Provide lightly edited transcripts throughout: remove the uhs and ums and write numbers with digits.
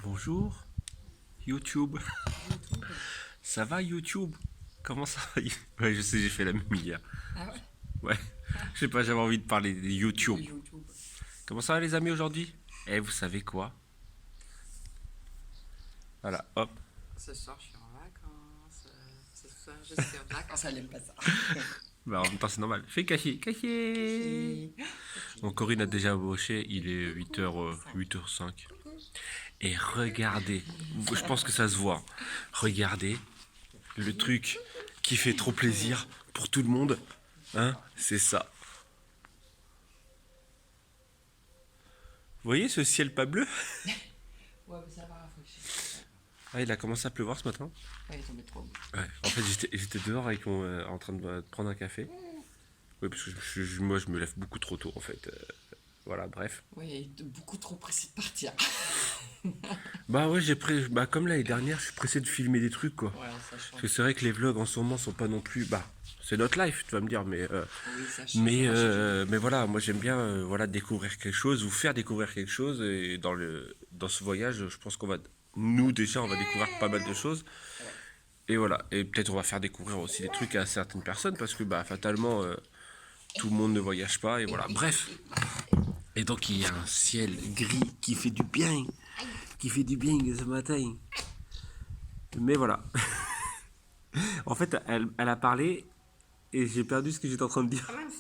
Bonjour, YouTube. Ça va YouTube? Comment ça va? Ouais, je sais, j'ai fait la même hier. Ah ouais? Ouais, je sais pas, j'avais envie de parler de YouTube. YouTube. Comment ça va les amis aujourd'hui? Eh, vous savez quoi? Voilà, hop. Ce soir, je suis en vacances. Ce soir, je suis en vacances. Elle aime pas ça. Bah, en même temps, c'est normal. Fais cacher, cacher. Donc, Corinne a déjà embauché, il est 8h, 8h05. Et regardez, je pense que ça se voit. Regardez le truc qui fait trop plaisir pour tout le monde. Hein? C'est ça. Vous voyez ce ciel pas bleu? Ouais, mais ça va rafraîchir. Ah, il a commencé à pleuvoir ce matin. Ouais, il est tombé trop. Ouais. En fait, j'étais dehors avec en train de prendre un café. Oui, parce que moi, je me lève beaucoup trop tôt, en fait. Voilà, bref. Ouais, il est beaucoup trop pressé de partir. Bah ouais, bah, comme l'année dernière, je suis pressé de filmer des trucs, quoi. Ouais, ça Parce change. que c'est vrai que les vlogs en ce moment sont pas non plus. Bah, c'est notre life, tu vas me dire, Oui, ça change. Ça va changer. mais voilà, moi j'aime bien voilà, découvrir quelque chose, vous faire découvrir quelque chose. Et dans ce voyage, je pense qu'on va. Nous, déjà, on va découvrir pas mal de choses. Et voilà, et peut-être on va faire découvrir aussi des trucs à certaines personnes, parce que bah, fatalement, tout le monde ne voyage pas, et voilà. Bref. Et donc il y a un ciel gris qui fait du bien ce matin. Mais voilà. En fait, elle a parlé et j'ai perdu ce que j'étais en train de dire. Ah mince!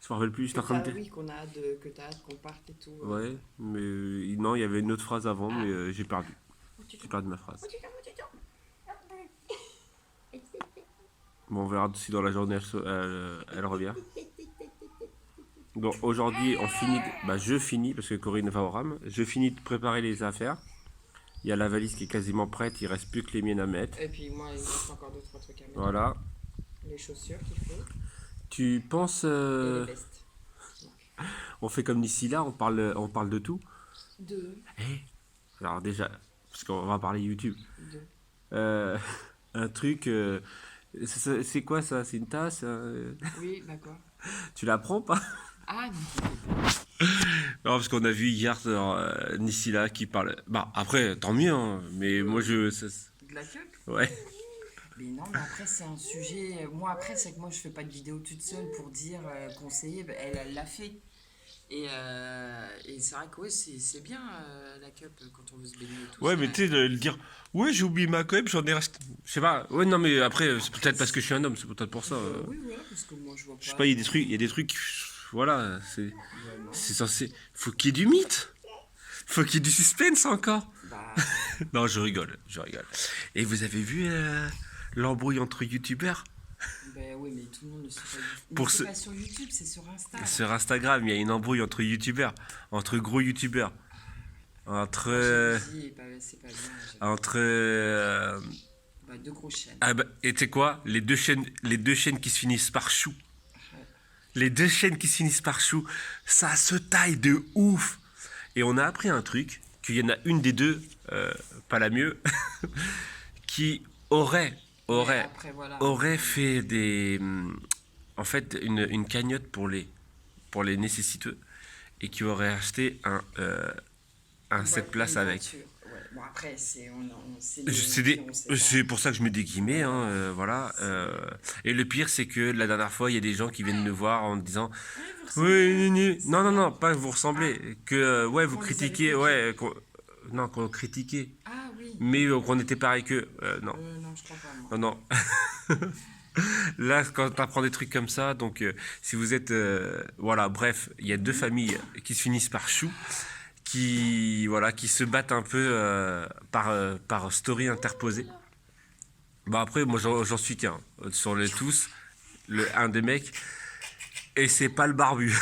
Je me rappelle plus, j'étais en train de dire. Oui, que t'as hâte qu'on parte et tout. Ouais, mais non, il y avait une autre phrase avant, mais j'ai perdu. Oh, tu J'ai perdu ma phrase. oh, tu Bon, on verra si dans la journée elle revient. Donc aujourd'hui, je finis, parce que Corinne va au RAM. Je finis de préparer les affaires. Il y a la valise qui est quasiment prête, il reste plus que les miennes à mettre. Et puis moi, il me reste encore deux, trois trucs à mettre. Voilà. Les chaussures qu'il faut. Tu penses. Et les vestes. On fait comme d'ici là, on parle de tout. Deux. Eh, alors déjà, parce qu'on va parler YouTube. Deux. Euh, un truc. C'est quoi ça? C'est une tasse? Oui, d'accord. Tu la prends pas? Ah, Non, parce qu'on a vu hier Nissila qui parle. Bah après, tant mieux, hein, mais moi je. de la queue. Ouais. Mais non, mais après, c'est un sujet. Moi, après, c'est que moi, je fais pas de vidéo toute seule pour dire, conseiller. Ben, elle l'a fait. Et c'est vrai que ouais, c'est bien la cup quand on veut se baigner et tout. Ouais, mais tu sais, le dire. Ouais, j'ai oublié ma cup, j'en ai resté. Je sais pas. Ouais, non, mais après, c'est peut-être parce que je suis un homme, c'est peut-être pour ça. Oui, voilà, parce que moi, je vois pas. Je sais pas, il y a des trucs. Voilà, c'est censé. Faut qu'il y ait du mythe. Faut qu'il y ait du suspense encore. Bah, Non, je rigole, je rigole. Et vous avez vu l'embrouille entre youtubeurs? ben oui, mais tout le monde ne sait pas. Mais Pour c'est ce, pas sur YouTube, c'est sur Insta. Là. sur Instagram, il y a une embrouille entre youtubeurs, entre gros youtubeurs, entre Moi, j'ai dit, c'est pas bien. entre Bah, deux grosses chaînes. ah bah, et tu sais quoi, les deux chaînes qui se finissent par chou, Ouais. les deux chaînes qui se finissent par chou, ça se taille de ouf. Et on a appris un truc, qu'il y en a une des deux, pas la mieux, qui Mais après, voilà. aurait fait en fait une cagnotte pour les nécessiteux et qui aurait acheté un set place Une avec. voiture. Ouais. Bon, après, c'est C'est pour ça que je mets des guillemets, hein, voilà. Et le pire, c'est que la dernière fois, il y a des gens qui viennent me voir en me disant oui, non, non, non, pas que vous ressemblez, que ouais, vous Qu'on les avait critiquez, piqués. ouais, non, qu'on critiquait, Ah oui. mais qu'on était pareil qu'eux, non, Non, je crois pas, moi. non, non. Là, quand t'apprends des trucs comme ça, donc si vous êtes, voilà, bref, il y a deux familles qui se finissent par chou, qui se battent un peu par story interposée. Bah après, moi j'en suis qu'un sur les tous, un des mecs, et c'est pas le barbu.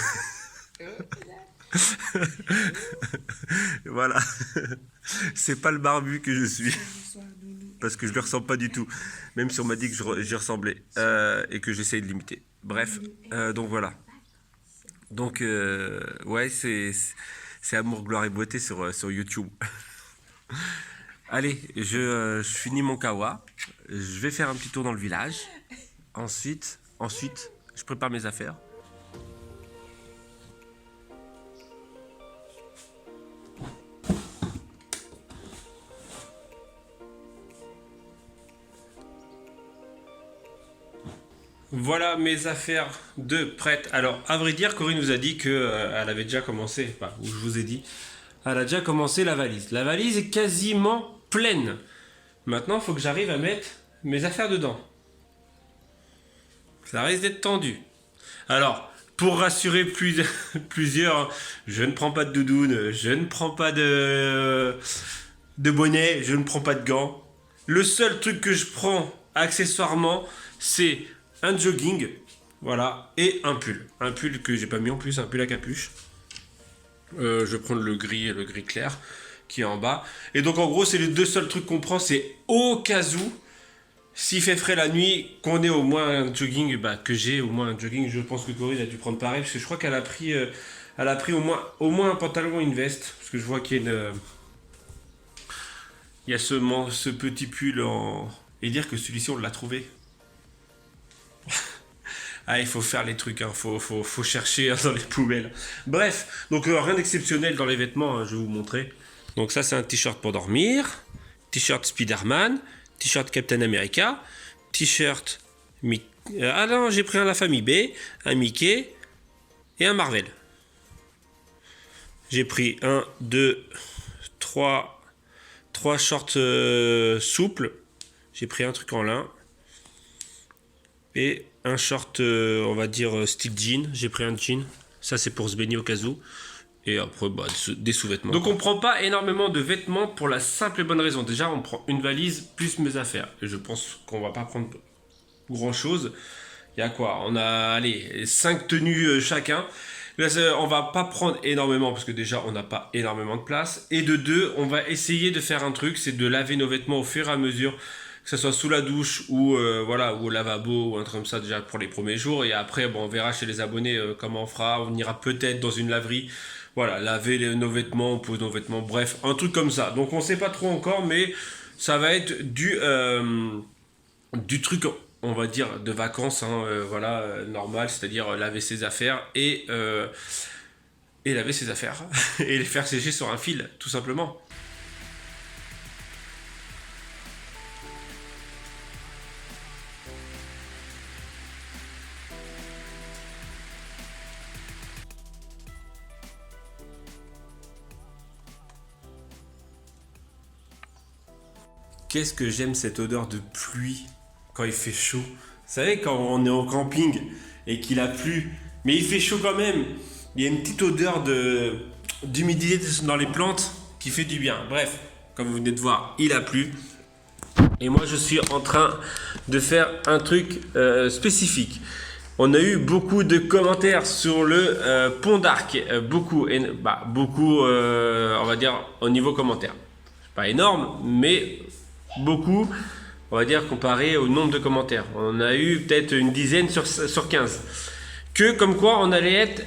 Voilà, c'est pas le barbu que je suis. Parce que je le ressens pas du tout. Même si on m'a dit que j'y ressemblais. Et que j'essaye de l'imiter. Bref, donc voilà. Donc, ouais, c'est Amour, Gloire et Beauté sur YouTube. Allez, je finis mon kawa. Je vais faire un petit tour dans le village. Ensuite, je prépare mes affaires. Voilà mes affaires de prêtes. Alors, à vrai dire, Corinne nous a dit que elle avait déjà commencé, enfin, ou je vous ai dit, elle a déjà commencé la valise. La valise est quasiment pleine. Maintenant, il faut que j'arrive à mettre mes affaires dedans. Ça risque d'être tendu. Alors, pour rassurer plusieurs, je ne prends pas de doudoune, je ne prends pas de bonnet, je ne prends pas de gants. Le seul truc que je prends accessoirement, c'est un jogging, voilà, et un pull. Un pull que j'ai pas mis en plus, un pull à capuche. Je vais prendre le gris clair qui est en bas. Et donc en gros, c'est les deux seuls trucs qu'on prend, c'est au cas où, s'il fait frais la nuit, qu'on ait au moins un jogging, bah, que j'ai au moins un jogging. Je pense que Corinne a dû prendre pareil, parce que je crois qu'elle a pris, elle a pris au moins un pantalon et une veste, parce que je vois qu'il y a il y a ce petit pull en... Et dire que celui-ci, on l'a trouvé. Ah, il faut faire les trucs, hein. Faut chercher dans les poubelles. Bref, donc rien d'exceptionnel dans les vêtements, hein, je vais vous montrer. Donc ça, c'est un t-shirt pour dormir, t-shirt Spider-Man, t-shirt Captain America, t-shirt... ah non, j'ai pris un La Famille B, un Mickey et un Marvel. J'ai pris un, deux, trois shorts souples. J'ai pris un truc en lin. Et un short, on va dire, style jean. J'ai pris un jean. Ça, c'est pour se baigner au cas où. Et après, bah, des sous-vêtements. Donc, on prend pas énormément de vêtements pour la simple et bonne raison. Déjà, on prend une valise plus mes affaires. Et je pense qu'on va pas prendre grand-chose. Il y a quoi? On a, allez, 5 tenues chacun. Là, on va pas prendre énormément parce que déjà, on n'a pas énormément de place. Et de deux, on va essayer de faire un truc, c'est de laver nos vêtements au fur et à mesure, que ce soit sous la douche ou voilà, ou au lavabo ou un truc comme ça déjà pour les premiers jours. Et après, bon, on verra chez les abonnés comment on fera. On ira peut-être dans une laverie. Voilà, laver nos vêtements, on pose nos vêtements, bref, un truc comme ça. Donc on sait pas trop encore, mais ça va être du truc, on va dire, de vacances, hein, voilà, normal, c'est-à-dire laver ses affaires et laver ses affaires et les faire sécher sur un fil, tout simplement. Qu'est-ce que j'aime cette odeur de pluie quand il fait chaud. Vous savez, quand on est au camping et qu'il a plu, mais il fait chaud quand même. Il y a une petite odeur d'humidité dans les plantes qui fait du bien. Bref, comme vous venez de voir, il a plu. Et moi, je suis en train de faire un truc spécifique. On a eu beaucoup de commentaires sur le pont d'Arc. Beaucoup, on va dire, au niveau commentaire. Pas énorme, mais beaucoup, on va dire, comparé au nombre de commentaires. On a eu peut-être une dizaine sur 15. Que comme quoi on allait être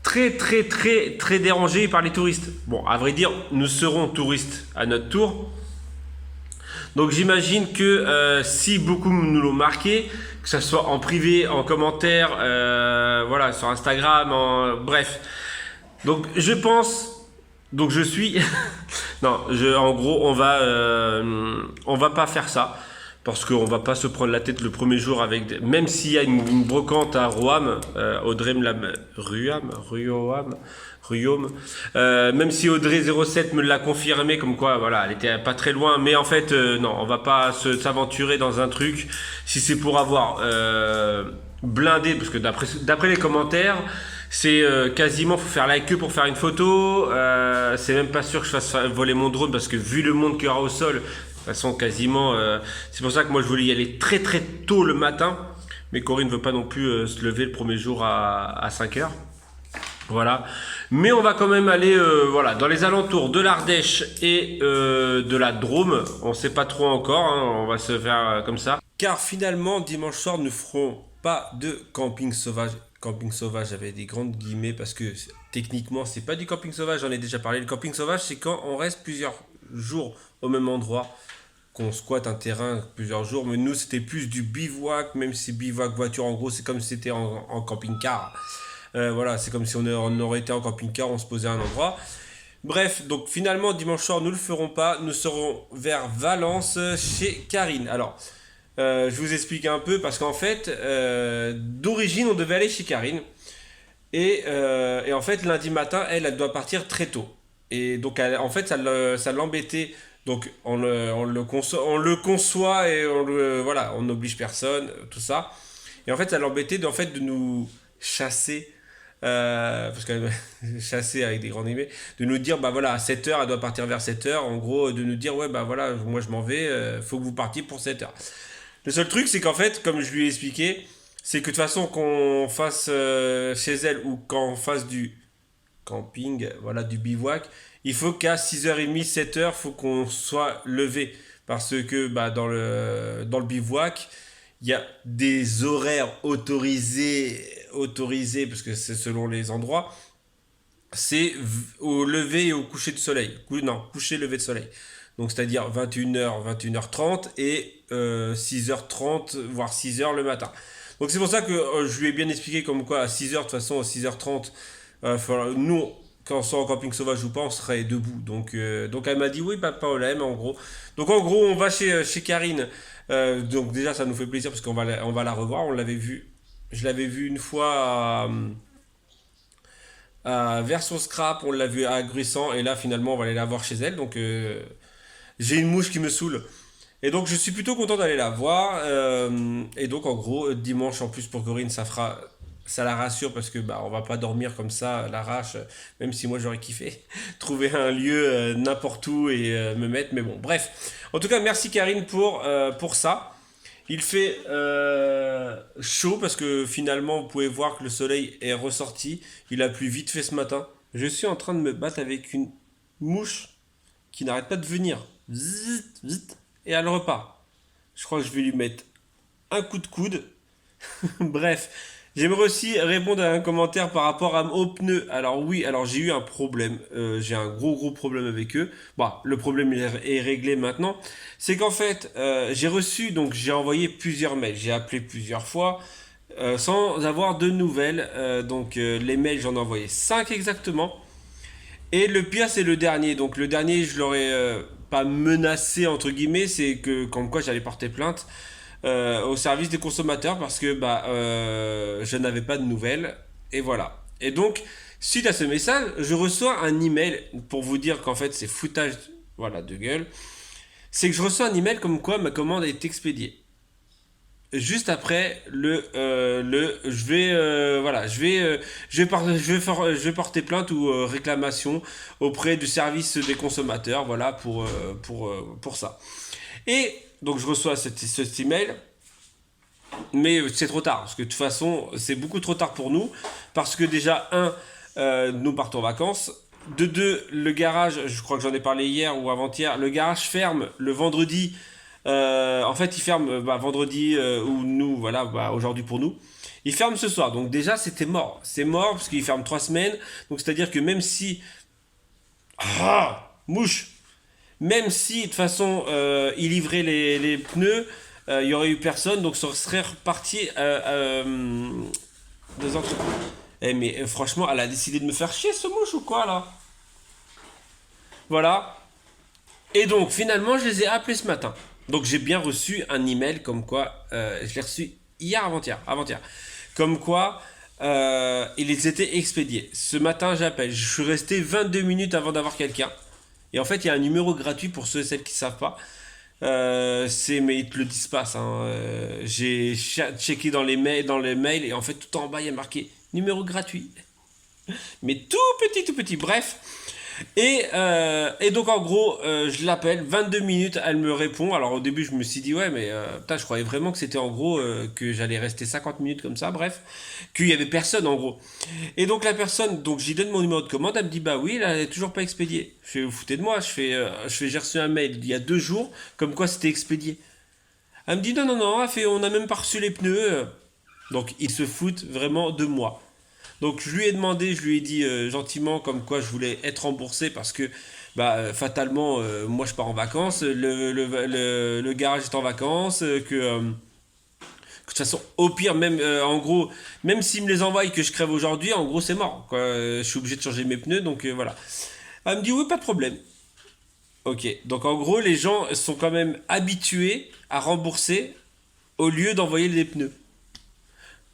très dérangé par les touristes. Bon, à vrai dire, nous serons touristes à notre tour. Donc j'imagine que si beaucoup nous l'ont marqué, que ce soit en privé, en commentaire, voilà, sur Instagram, bref. Donc je pense, donc je suis, non, en gros on va pas faire ça. Parce qu'on va pas se prendre la tête le premier jour avec... Même s'il y a une brocante à Roam, Audrey me l'a... Ruom. Même si Audrey07 me l'a confirmé, comme quoi, voilà, elle était pas très loin. Mais en fait, non, on va pas s'aventurer dans un truc. Si c'est pour avoir blindé, parce que d'après les commentaires, c'est quasiment, faut faire la queue pour faire une photo. C'est même pas sûr que je fasse voler mon drone, parce que vu le monde qu'il y aura au sol... De toute façon, quasiment, c'est pour ça que moi je voulais y aller très tôt le matin, mais Corinne ne veut pas non plus se lever le premier jour à 5 heures. Voilà. Mais on va quand même aller voilà, dans les alentours de l'Ardèche et de la Drôme. On ne sait pas trop encore, hein, on va se faire comme ça. Car finalement, dimanche soir, nous ne ferons pas de camping sauvage. Camping sauvage avec des grandes guillemets, parce que techniquement, c'est pas du camping sauvage, j'en ai déjà parlé. Le camping sauvage, c'est quand on reste plusieurs jours au même endroit, qu'on squatte un terrain plusieurs jours, mais nous c'était plus du bivouac, même si bivouac voiture, en gros c'est comme si c'était en camping-car. Voilà, c'est comme si on aurait été en camping-car, on se posait à un endroit. Bref, donc finalement dimanche soir nous le ferons pas, nous serons vers Valence chez Karine. Alors Je vous explique un peu parce qu'en fait, d'origine, on devait aller chez Karine. Et en fait, lundi matin, elle doit partir très tôt. Et donc, en fait, ça l'embêtait. Donc, on le conçoit et voilà, on n'oblige personne, tout ça. Et en fait, ça l'embêtait de nous chasser, parce que chasser avec des grands guillemets, de nous dire, bah voilà, à 7 heures elle doit partir vers 7 heures. En gros, de nous dire, ouais, bah voilà, moi je m'en vais, faut que vous partiez pour 7 heures. Le seul truc, c'est qu'en fait, comme je lui ai expliqué, c'est que de toute façon, qu'on fasse chez elle ou qu'on fasse du camping, voilà, du bivouac, il faut qu'à 6h30, 7 heures, il faut qu'on soit levé. Parce que bah, dans le bivouac, il y a des horaires autorisés, parce que c'est selon les endroits, c'est au lever et au coucher de soleil. Non, coucher, lever de soleil. Donc c'est-à-dire 21h, 21h30 et 6h30, voire 6h le matin. Donc c'est pour ça que je lui ai bien expliqué comme quoi à 6h, de toute façon, à 6h30, nous, quand on sort en camping sauvage ou pas, on serait debout. Donc elle m'a dit oui, pas de problème, en gros. Donc en gros, on va chez Karine. Donc déjà, ça nous fait plaisir parce on va la revoir. On l'avait vu, je l'avais vu une fois vers son scrap, on l'a vu à Gruissant, et là finalement on va aller la voir chez elle. Donc j'ai une mouche qui me saoule. Et donc je suis plutôt content d'aller la voir. Et donc en gros, dimanche en plus pour Corinne, ça la rassure parce que bah on va pas dormir comme ça à l'arrache, même si moi j'aurais kiffé trouver un lieu n'importe où et me mettre. Mais bon, bref. En tout cas, merci Karine pour ça. Il fait chaud parce que finalement vous pouvez voir que le soleil est ressorti. Il a plu vite fait ce matin. Je suis en train de me battre avec une mouche qui n'arrête pas de venir. Zit, zit, et elle repart. Je crois que je vais lui mettre un coup de coude. Bref, j'aimerais aussi répondre à un commentaire par rapport aux pneus. Alors oui, alors j'ai eu un problème. J'ai un gros problème avec eux. Bon, le problème est réglé maintenant. C'est qu'en fait, j'ai envoyé plusieurs mails. J'ai appelé plusieurs fois sans avoir de nouvelles. Les mails, j'en ai envoyé 5 exactement. Et le pire, c'est le dernier. Donc le dernier, je l'aurais pas menacé, entre guillemets, c'est que comme quoi j'allais porter plainte au service des consommateurs parce que je n'avais pas de nouvelles. Et voilà. Et donc, suite à ce message, je reçois un email pour vous dire qu'en fait c'est foutage voilà, de gueule. C'est que je reçois un email comme quoi ma commande est expédiée. Juste après je vais porter plainte ou réclamation auprès du service des consommateurs, voilà, pour ça. Et donc je reçois cet email, mais c'est trop tard, parce que de toute façon, c'est beaucoup trop tard pour nous, parce que déjà, nous partons en vacances. De deux, le garage, je crois que j'en ai parlé hier ou avant-hier, le garage ferme le vendredi. En fait, il ferme vendredi ou nous, voilà, aujourd'hui pour nous. Il ferme ce soir, donc déjà c'était mort. C'est mort parce qu'il ferme 3 semaines. Donc c'est-à-dire que même si... Ah, mouche. Même si de toute façon il livrait les pneus, il y aurait eu personne, donc ça serait reparti des entreprises. Mais franchement, elle a décidé de me faire chier ce mouche ou quoi là? Voilà. Et donc finalement, je les ai appelés ce matin. Donc j'ai bien reçu un email comme quoi, je l'ai reçu hier avant-hier, comme quoi ils étaient expédiés. Ce matin, j'appelle. Je suis resté 22 minutes avant d'avoir quelqu'un. Et en fait, il y a un numéro gratuit pour ceux et celles qui ne savent pas. Mais ils te le disent pas, ça, hein. J'ai checké dans les mails et en fait, tout en bas, il y a marqué numéro gratuit. Mais tout petit. Bref. Et donc, en gros, je l'appelle, 22 minutes, elle me répond. Alors, au début, je me suis dit, ouais, mais putain, je croyais vraiment que c'était en gros que j'allais rester 50 minutes comme ça. Bref, qu'il y avait personne en gros. Et donc, la personne, donc j'y donne mon numéro de commande, elle me dit, bah oui, elle n'est toujours pas expédiée. Je fais, vous foutez de moi, j'ai reçu un mail il y a 2 jours, comme quoi c'était expédié. Elle me dit, non, elle fait, on n'a même pas reçu les pneus. Donc, ils se foutent vraiment de moi. Donc je lui ai demandé, je lui ai dit gentiment comme quoi je voulais être remboursé parce que fatalement moi je pars en vacances, le garage est en vacances, que de toute façon au pire même en gros même s'il me les envoie et que je crève aujourd'hui, en gros c'est mort quoi. Je suis obligé de changer mes pneus donc voilà. Elle me dit oui pas de problème. Ok, donc en gros les gens sont quand même habitués à rembourser au lieu d'envoyer des pneus.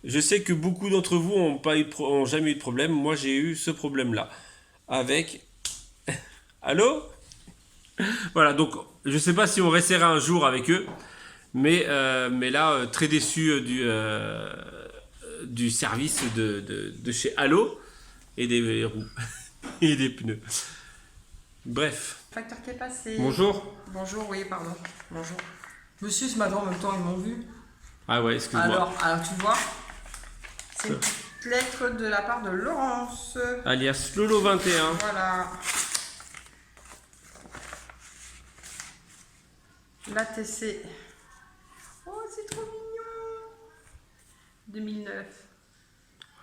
Je sais que beaucoup d'entre vous ont jamais eu de problème. Moi, j'ai eu ce problème-là. Avec... Allô? Voilà, donc je sais pas si on restera un jour avec eux. Mais là, très déçu du service de chez Allo et des roues et des pneus. Bref. Facteur qui est passé. Bonjour. Bonjour, oui, pardon. Bonjour. Monsieur, ce matin, en même temps, ils m'ont vu. Ah ouais, excuse-moi. Alors, tu vois, c'est une petite lettre de la part de Laurence. Alias Lolo21. Voilà. L'ATC. Oh, c'est trop mignon. 2009.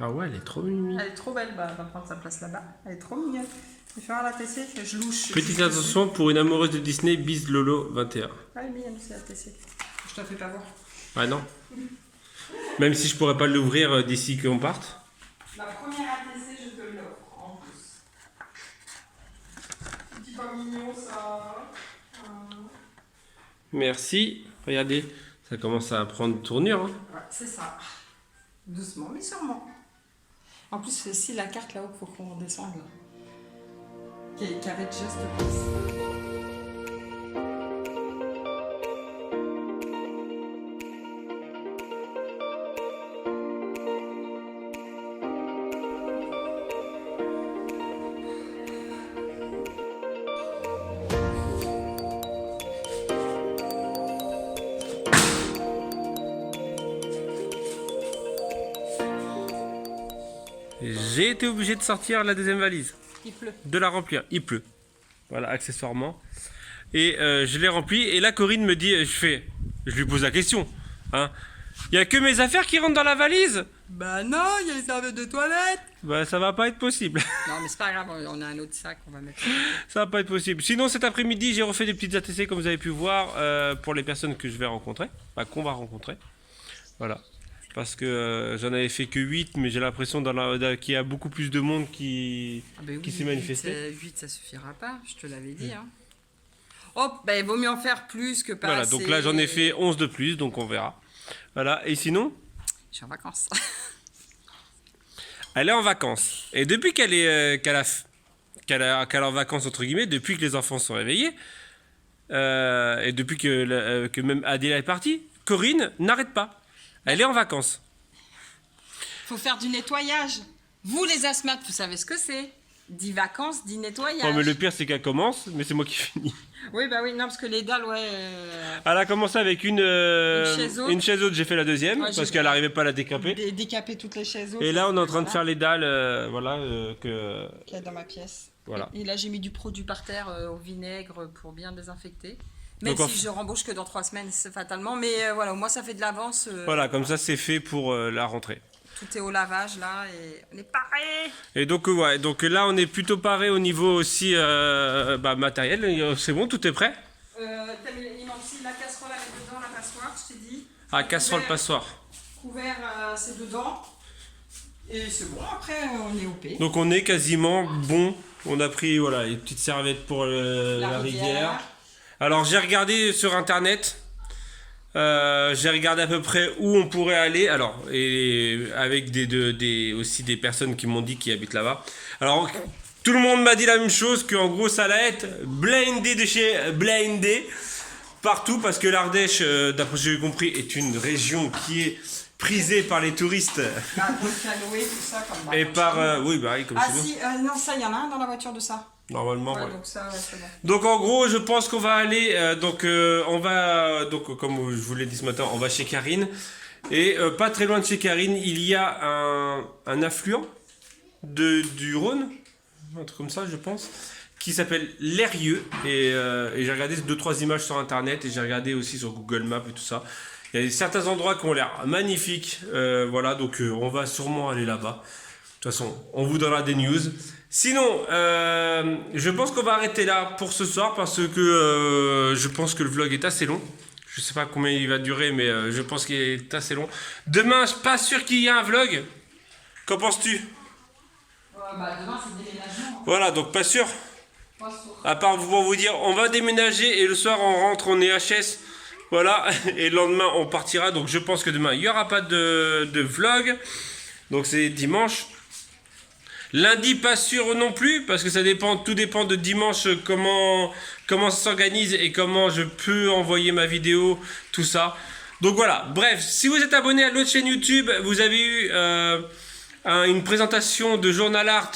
Ah ouais, elle est trop mimi. Elle est trop belle, bah, elle va prendre sa place là-bas. Elle est trop mignonne. Je vais faire l'ATC, je louche. Petite attention pour une amoureuse de Disney, bise Lolo21. Ah, elle est mignonne, c'est l'ATC. Je te la fais pas voir. Ah non. Même si je pourrais pas l'ouvrir d'ici qu'on parte. La première ATC, je te l'offre en plus. C'est pas mignon ça. Merci. Regardez, ça commence à prendre tournure. Hein. Ouais, c'est ça. Doucement, mais sûrement. En plus, c'est aussi la carte là-haut, faut qu'on redescende là. Qui avait déjà cette place. J'ai été obligé de sortir la deuxième valise. Il pleut. De la remplir. Il pleut. Voilà, accessoirement. Et je l'ai remplie. Et là, Corinne me dit, je lui pose la question. Hein, il n'y a que mes affaires qui rentrent dans la valise? Bah non, il y a les serviettes de toilette. Bah ça va pas être possible. Non, mais c'est pas grave, on a un autre sac, on va mettre. Ça va pas être possible. Sinon, cet après-midi, j'ai refait des petites ATC comme vous avez pu voir pour les personnes que je vais rencontrer. Bah, qu'on va rencontrer. Voilà. Parce que j'en avais fait que 8, mais j'ai l'impression qu'il y a beaucoup plus de monde qui s'est manifesté. 8, ça suffira pas, je te l'avais dit. Hein. Oh, ben il vaut mieux en faire plus que pas Voilà, assez. donc là j'en ai fait 11 de plus, donc on verra. Voilà, et sinon, je suis en vacances. elle est en vacances. Et depuis qu'elle est en vacances, entre guillemets, depuis que les enfants sont réveillés, et depuis que même Adéla est partie, Corinne n'arrête pas. Elle est en vacances. Faut faire du nettoyage. Vous les asthmates, vous savez ce que c'est. 10 vacances, 10 nettoyages. Non, mais le pire c'est qu'elle commence, mais c'est moi qui finis. Oui, bah oui, non, parce que les dalles, ouais. Elle a commencé avec une chaise haute, j'ai fait la deuxième, Ouais, parce qu'elle n'arrivait pas à la décaper. Décaper toutes les chaises hautes. Et là, on est en train de faire les dalles, Qu'il y a dans ma pièce. Voilà. Et là, j'ai mis du produit par terre au vinaigre pour bien désinfecter. Même Donc, si je rembauche que dans 3 semaines, c'est fatalement. Mais voilà, au moins, ça fait de l'avance. Voilà, comme ça, c'est fait pour la rentrée. Tout est au lavage, là, et on est paré. Et donc, ouais, donc là, on est plutôt paré au niveau aussi matériel. C'est bon, tout est prêt? Il manque aussi la casserole avec dedans, la passoire, je t'ai dit. Ah, casserole, passoire. Couvert, c'est dedans. Et c'est bon, après, on est OP. Donc, on est quasiment bon. On a pris, voilà, les petites serviettes pour la rivière. Alors, j'ai regardé sur Internet. J'ai regardé à peu près où on pourrait aller, alors, et avec aussi des personnes qui m'ont dit qu'ils habitent là-bas. Alors, tout le monde m'a dit la même chose, qu'en gros, ça allait être blindé de chez blindé partout, parce que l'Ardèche, d'après ce que j'ai compris, est une région qui est prisée par les touristes. Bah, pour le canoë, tout ça, comme Et par, oui, bah, comme ah chez nous. si, non, ça, il y en a un dans la voiture de ça. Normalement, Ouais, ouais. donc ça, ouais, c'est bon. Donc en gros, je pense qu'on va aller, comme je vous l'ai dit ce matin, on va chez Karine. Et pas très loin de chez Karine, il y a un affluent du Rhône, un truc comme ça, je pense, qui s'appelle l'Eyrieux. Et j'ai regardé 2-3 images sur Internet et j'ai regardé aussi sur Google Maps et tout ça. Il y a certains endroits qui ont l'air magnifiques. Voilà, donc on va sûrement aller là-bas. De toute façon, on vous donnera des news. Sinon, je pense qu'on va arrêter là pour ce soir parce que je pense que le vlog est assez long. Je sais pas combien il va durer, mais je pense qu'il est assez long. Demain, je suis pas sûr qu'il y ait un vlog. Qu'en penses-tu? Demain, c'est le déménagement. Voilà, donc pas sûr. À part pour vous dire, on va déménager et le soir on rentre, on est HS Voilà, et le lendemain on partira, donc je pense que demain il n'y aura pas de vlog, donc c'est dimanche. Lundi pas sûr non plus, parce que tout dépend de dimanche, comment ça s'organise et comment je peux envoyer ma vidéo, tout ça. Donc voilà, bref, si vous êtes abonné à l'autre chaîne YouTube, vous avez eu une présentation de Journal Art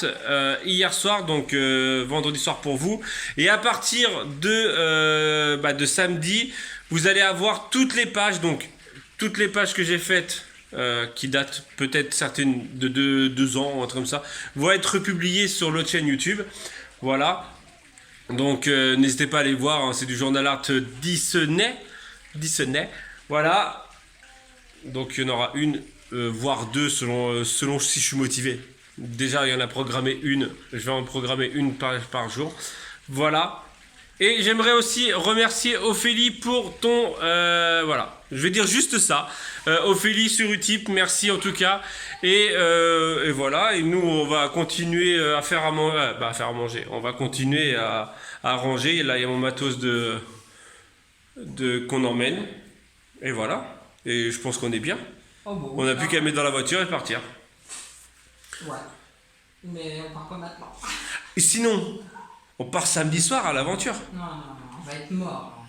hier soir, donc vendredi soir pour vous. Et à partir de samedi, vous allez avoir toutes les pages, donc toutes les pages que j'ai faites, qui datent peut-être certaines de 2 ans, ou un truc comme ça, vont être republiées sur l'autre chaîne YouTube. Voilà. Donc n'hésitez pas à aller voir, hein, c'est du Journal Art Disney. Voilà. Donc il y en aura une, voire 2 selon si je suis motivé. Déjà il y en a programmé une, je vais en programmer une par jour. Voilà. Et j'aimerais aussi remercier Ophélie pour ton... voilà, je vais dire juste ça. Ophélie sur Utip, merci en tout cas. Et voilà, et nous on va continuer à faire à manger. On va continuer à ranger. Là il y a mon matos qu'on emmène. Et voilà. Et je pense qu'on est bien. Oh bon, On n'a plus qu'à mettre dans la voiture et partir. Ouais. Mais on part pas maintenant. Et sinon, on part samedi soir à l'aventure. Non, on va être mort.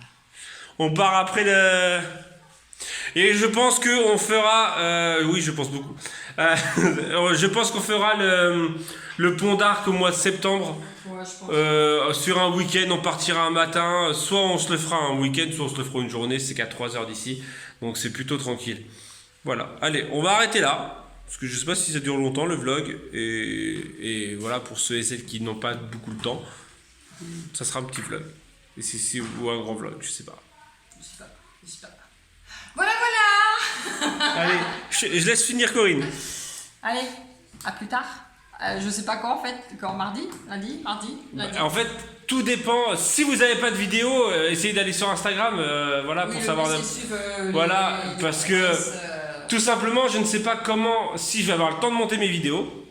On part après le... Et je pense qu'on fera... oui, je pense beaucoup. Je pense qu'on fera le pont d'Arc au mois de septembre. Ouais, je pense. Sur un week-end, on partira un matin. Soit on se le fera un week-end, soit on se le fera une journée. C'est qu'à 3 heures d'ici. Donc c'est plutôt tranquille. Voilà. Allez, on va arrêter là. Parce que je sais pas si ça dure longtemps le vlog. Et voilà, pour ceux et celles qui n'ont pas beaucoup de temps, ça sera un petit vlog. Ou un grand vlog, je sais pas. Je sais pas. Voilà, voilà. Allez, je laisse finir Corinne. Allez, à plus tard. Je sais pas quand en fait. Quand mardi, lundi. En fait, tout dépend. Si vous n'avez pas de vidéo, essayez d'aller sur Instagram, voilà, pour savoir. Voilà, parce que tout simplement, je ne sais pas si je vais avoir le temps de monter mes vidéos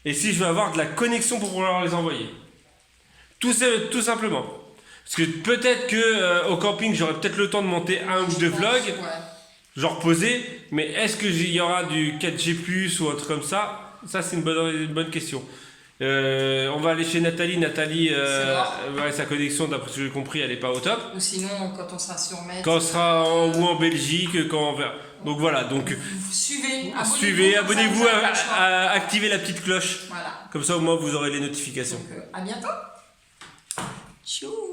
et si je vais avoir de la connexion pour pouvoir les envoyer. Tout simplement. Parce que peut-être que au camping, j'aurai peut-être le temps de monter un ou deux vlogs, genre posé, mais est-ce qu'il y aura du 4G+ ou un truc comme ça? Ça, c'est une bonne question. On va aller chez Nathalie. Sa connexion, d'après ce que j'ai compris, elle n'est pas au top. Ou sinon, quand on sera sur Metz. Quand on sera en Belgique, quand on verra. Donc voilà, Suivez, abonnez-vous, activez la petite cloche. Voilà. Comme ça, au moins, vous aurez les notifications. Donc, à bientôt. Tchou.